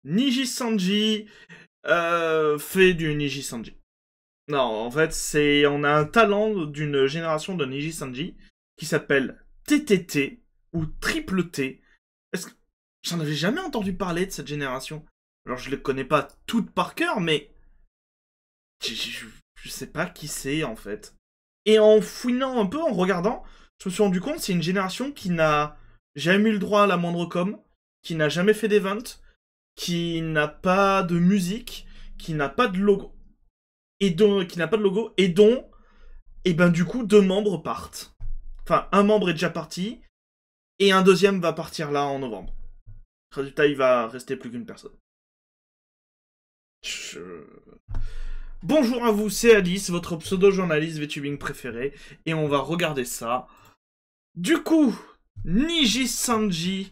Niji Sanji fait du Niji Sanji. Non, en fait, on a un talent d'une génération de Niji Sanji qui s'appelle TTT ou Triple T. Est-ce que j'en avais jamais entendu parler de cette génération? Alors, je les connais pas toutes par cœur, mais je sais pas qui c'est en fait. Et en fouinant un peu, en regardant, je me suis rendu compte que c'est une génération qui n'a jamais eu le droit à la moindre com, qui n'a jamais fait d'event, qui n'a pas de musique, qui n'a pas de logo, qui n'a pas de logo, et dont, et ben du coup, deux membres partent. Enfin, un membre est déjà parti, et un deuxième va partir là en novembre. Résultat, il va rester plus qu'une personne. Bonjour à vous, c'est Alice, votre pseudo-journaliste VTubing préféré, et on va regarder ça. Du coup, Niji Sanji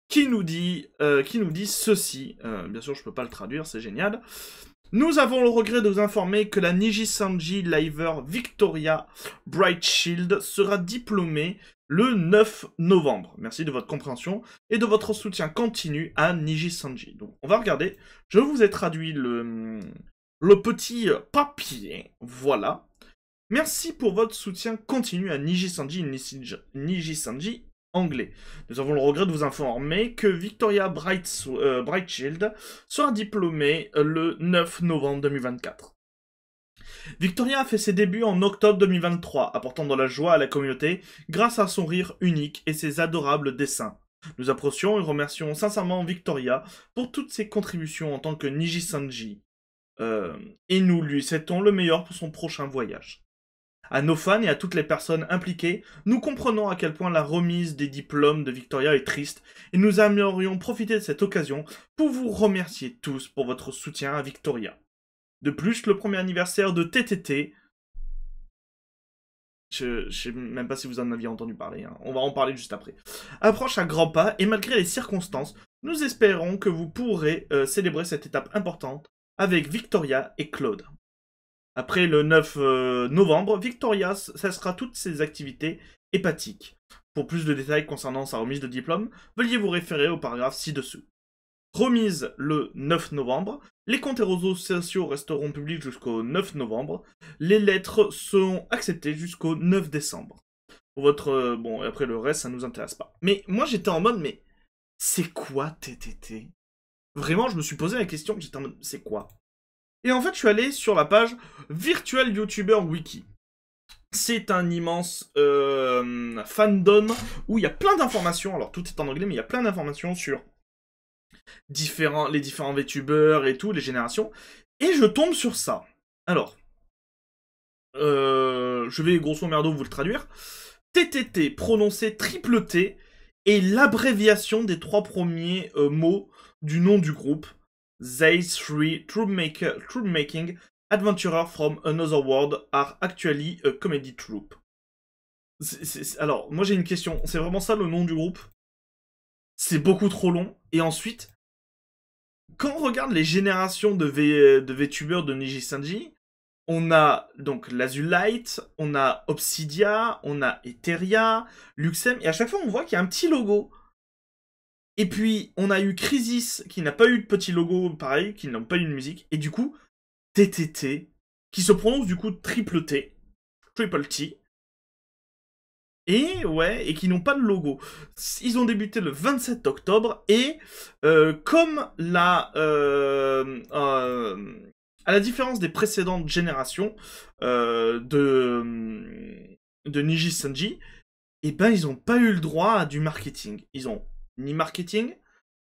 qui nous dit ceci. Bien sûr, je peux pas le traduire, c'est génial. Nous avons le regret de vous informer que la Niji Sanji Liver Victoria Bright Shield sera diplômée le 9 novembre. Merci de votre compréhension et de votre soutien continu à Niji Sanji. Donc, on va regarder. Je vous ai traduit le petit papier. Voilà. Merci pour votre soutien continu à Niji Sanji anglais. Nous avons le regret de vous informer que Victoria Brightshield sera diplômée le 9 novembre 2024. Victoria a fait ses débuts en octobre 2023, apportant de la joie à la communauté grâce à son rire unique et ses adorables dessins. Nous apprécions et remercions sincèrement Victoria pour toutes ses contributions en tant que Niji Sanji. Et nous lui souhaitons le meilleur pour son prochain voyage. À nos fans et à toutes les personnes impliquées, nous comprenons à quel point la remise des diplômes de Victoria est triste et nous aimerions profiter de cette occasion pour vous remercier tous pour votre soutien à Victoria. De plus, le premier anniversaire de TTT, je sais même pas si vous en aviez entendu parler, hein. On va en parler juste après, approche à grands pas et malgré les circonstances, nous espérons que vous pourrez célébrer cette étape importante avec Victoria et Claude. Après le 9 novembre, Victoria cessera toutes ses activités hépatiques. Pour plus de détails concernant sa remise de diplôme, veuillez vous référer au paragraphe ci-dessous. Remise le 9 novembre, les comptes et réseaux sociaux resteront publics jusqu'au 9 novembre, les lettres seront acceptées jusqu'au 9 décembre. Pour votre... bon, après le reste, ça nous intéresse pas. Mais moi j'étais en mode, mais c'est quoi TTT? Vraiment, je me suis posé la question, j'étais en mode, c'est quoi? Et en fait, je suis allé sur la page Virtual YouTuber Wiki. C'est un immense fandom où il y a plein d'informations. Alors, tout est en anglais, mais il y a plein d'informations sur les différents VTubers et tout, les générations. Et je tombe sur ça. Alors, je vais grosso merdo vous le traduire. TTT, prononcé triple T, est l'abréviation des trois premiers mots du nom du groupe. They three troublemaking adventurers from another world are actually a comedy troupe. Alors, moi j'ai une question. C'est vraiment ça le nom du groupe? C'est beaucoup trop long. Et ensuite, quand on regarde les générations de VTubers de Niji Sanji, on a donc l'Azulite, on a Obsidia, on a Etheria, Luxem, et à chaque fois on voit qu'il y a un petit logo. Et puis, on a eu Crisis, qui n'a pas eu de petit logo pareil, qui n'a pas eu de musique. Et du coup, TTT, qui se prononce du coup Triple T, Triple T. Et ouais, et qui n'ont pas de logo. Ils ont débuté le 27 octobre, et comme à la différence des précédentes générations de Niji Sanji, et ben ils n'ont pas eu le droit à du marketing. Ils ont ni marketing,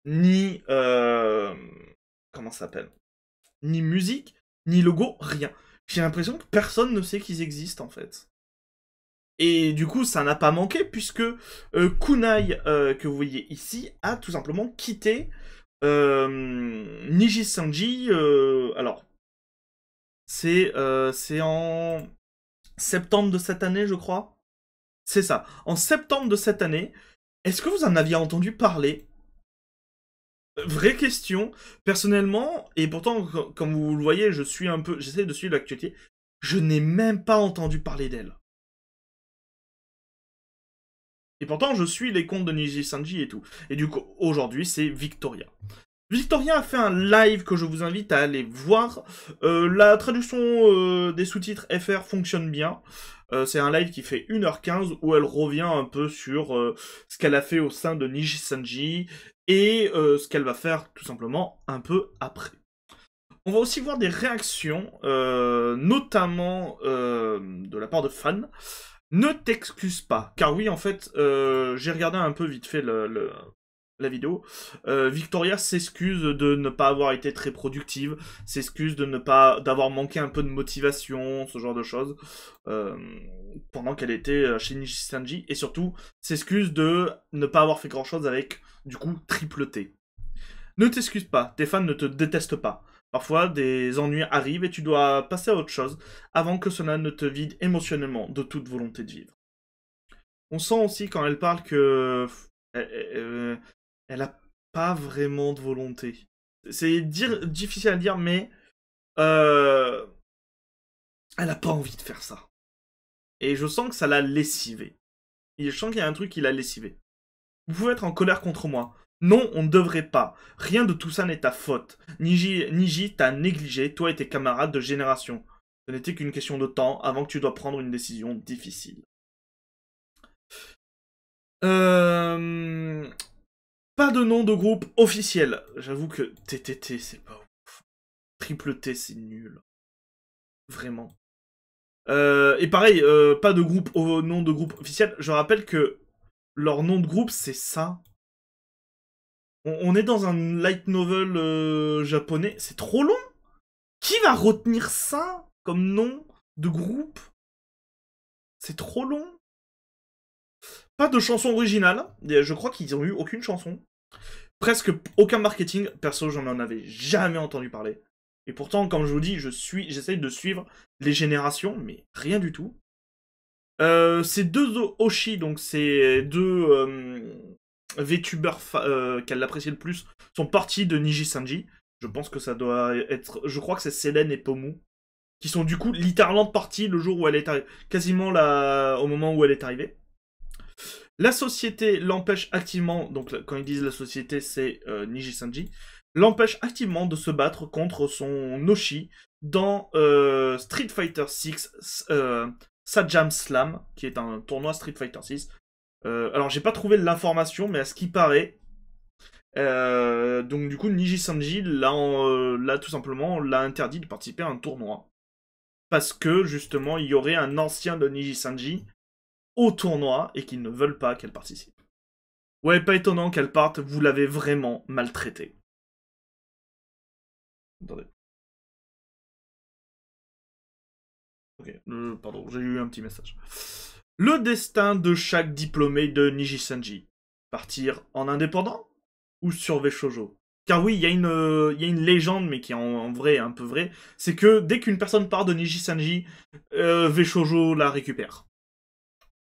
ni comment ça s'appelle, ni musique, ni logo, rien. J'ai l'impression que personne ne sait qu'ils existent en fait. Et du coup, ça n'a pas manqué puisque Kunai, que vous voyez ici, a tout simplement quitté Niji Sanji. Alors, c'est en septembre de cette année, je crois. C'est ça. En septembre de cette année, est-ce que vous en aviez entendu parler? Vraie question. Personnellement, et pourtant, comme vous le voyez, j'essaie de suivre l'actualité, je n'ai même pas entendu parler d'elle. Et pourtant, je suis les comptes de Niji Sanji et tout. Et du coup, aujourd'hui, c'est Victoria. Victoria a fait un live que je vous invite à aller voir. La traduction des sous-titres FR fonctionne bien. C'est un live qui fait 1h15 où elle revient un peu sur ce qu'elle a fait au sein de Nijisanji et ce qu'elle va faire tout simplement un peu après. On va aussi voir des réactions, notamment de la part de fans. Ne t'excuse pas, car oui, en fait, j'ai regardé un peu vite fait la vidéo. Victoria s'excuse de ne pas avoir été très productive, s'excuse de ne pas d'avoir manqué un peu de motivation, ce genre de choses, pendant qu'elle était chez Nijisanji, et surtout s'excuse de ne pas avoir fait grand chose avec, du coup, Triple T. Ne t'excuse pas, tes fans ne te détestent pas. Parfois, des ennuis arrivent et tu dois passer à autre chose avant que cela ne te vide émotionnellement de toute volonté de vivre. On sent aussi quand elle parle que elle a pas vraiment de volonté. C'est difficile à dire, mais elle a pas envie de faire ça. Et je sens que ça l'a lessivé. Et je sens qu'il y a un truc qui l'a lessivé. Vous pouvez être en colère contre moi. Non, on ne devrait pas. Rien de tout ça n'est ta faute. Niji t'a négligé, toi et tes camarades de génération. Ce n'était qu'une question de temps avant que tu dois prendre une décision difficile. Pas de nom de groupe officiel. J'avoue que TTT, c'est pas ouf. Triple T, c'est nul. Vraiment. Et pareil, pas de groupe au nom de groupe officiel. Je rappelle que leur nom de groupe, c'est ça. On est dans un light novel japonais. C'est trop long. Qui va retenir ça comme nom de groupe? C'est trop long. Pas de chanson originale. Je crois qu'ils ont eu aucune chanson. Presque aucun marketing. Perso, j'en en avais jamais entendu parler. Et pourtant, comme je vous dis, j'essaye de suivre les générations, mais rien du tout. Ces deux Oshi, donc ces deux VTubers qu'elle apprécie le plus, sont partis de Nijisanji. Je pense que ça doit être... Je crois que c'est Selene et Pomu, qui sont du coup littéralement partis le jour où elle est arrivée. Quasiment au moment où elle est arrivée. La société l'empêche activement, donc quand ils disent la société, c'est Nijisanji, l'empêche activement de se battre contre son Oshi dans Street Fighter 6 Sajam Slam, qui est un tournoi Street Fighter 6. Alors j'ai pas trouvé l'information, mais à ce qui paraît, donc du coup Nijisanji l'a tout simplement l'a interdit de participer à un tournoi. Parce que justement il y aurait un ancien de Nijisanji au tournoi et qu'ils ne veulent pas qu'elle participe. Ouais, pas étonnant qu'elle parte, vous l'avez vraiment maltraitée. Attendez. Ok, pardon, j'ai eu un petit message. Le destin de chaque diplômé de Nijisanji. Partir en indépendant ou sur Veshojo? Car oui, il y a une légende, mais qui est en vrai, un peu vraie, c'est que dès qu'une personne part de Nijisanji, Veshojo la récupère.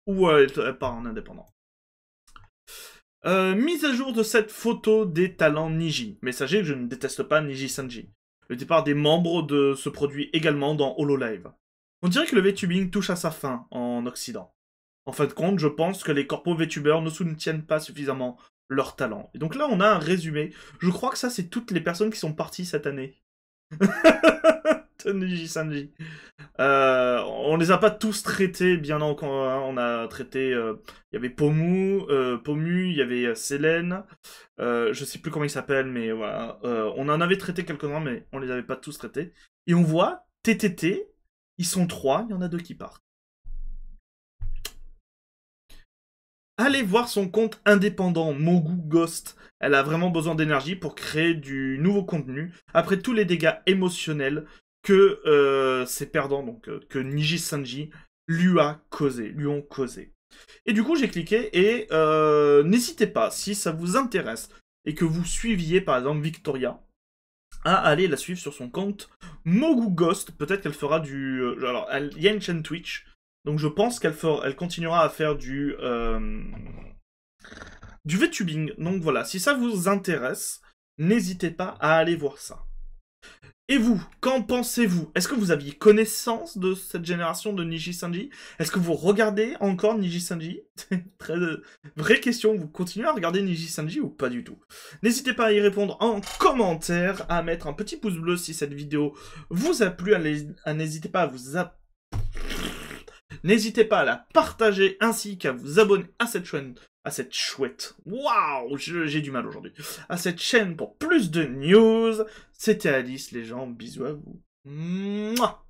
Ou elle part en indépendant. Mise à jour de cette photo des talents Niji. Mais sachez que je ne déteste pas Nijisanji. Le départ des membres de se produit également dans Hololive. On dirait que le VTubing touche à sa fin en Occident. En fin de compte, je pense que les corpos VTubers ne soutiennent pas suffisamment leur talent. Et donc là, on a un résumé. Je crois que ça, c'est toutes les personnes qui sont parties cette année. de Nijisanji. On les a pas tous traités, bien encore. On a traité... Il y avait Pomu, il y avait Selene. Je sais plus comment il s'appelle, mais voilà. On en avait traité quelques-uns, mais on les avait pas tous traités. Et on voit TTT, ils sont 3, il y en a 2 qui partent. Allez voir son compte indépendant, Mogu Ghost. Elle a vraiment besoin d'énergie pour créer du nouveau contenu, après tous les dégâts émotionnels que ses perdants, donc que Nijisanji lui ont causé. Et du coup, j'ai cliqué et n'hésitez pas, si ça vous intéresse et que vous suiviez par exemple Victoria, à aller la suivre sur son compte Mogu Ghost. Peut-être qu'elle fera du... alors, il y a une chaîne Twitch. Donc je pense qu'elle continuera à faire du VTubing. Donc voilà, si ça vous intéresse, n'hésitez pas à aller voir ça. Et vous, qu'en pensez-vous? Est-ce que vous aviez connaissance de cette génération de Niji-Sanji? Est-ce que vous regardez encore Niji-Sanji? Très vraie question, vous continuez à regarder Niji-Sanji ou pas du tout? N'hésitez pas à y répondre en commentaire, à mettre un petit pouce bleu si cette vidéo vous a plu, n'hésitez pas à N'hésitez pas à la partager ainsi qu'à vous abonner à cette chaîne, à cette chouette, waouh, j'ai du mal aujourd'hui, à cette chaîne pour plus de news. C'était Alice, les gens, bisous à vous. Mouah.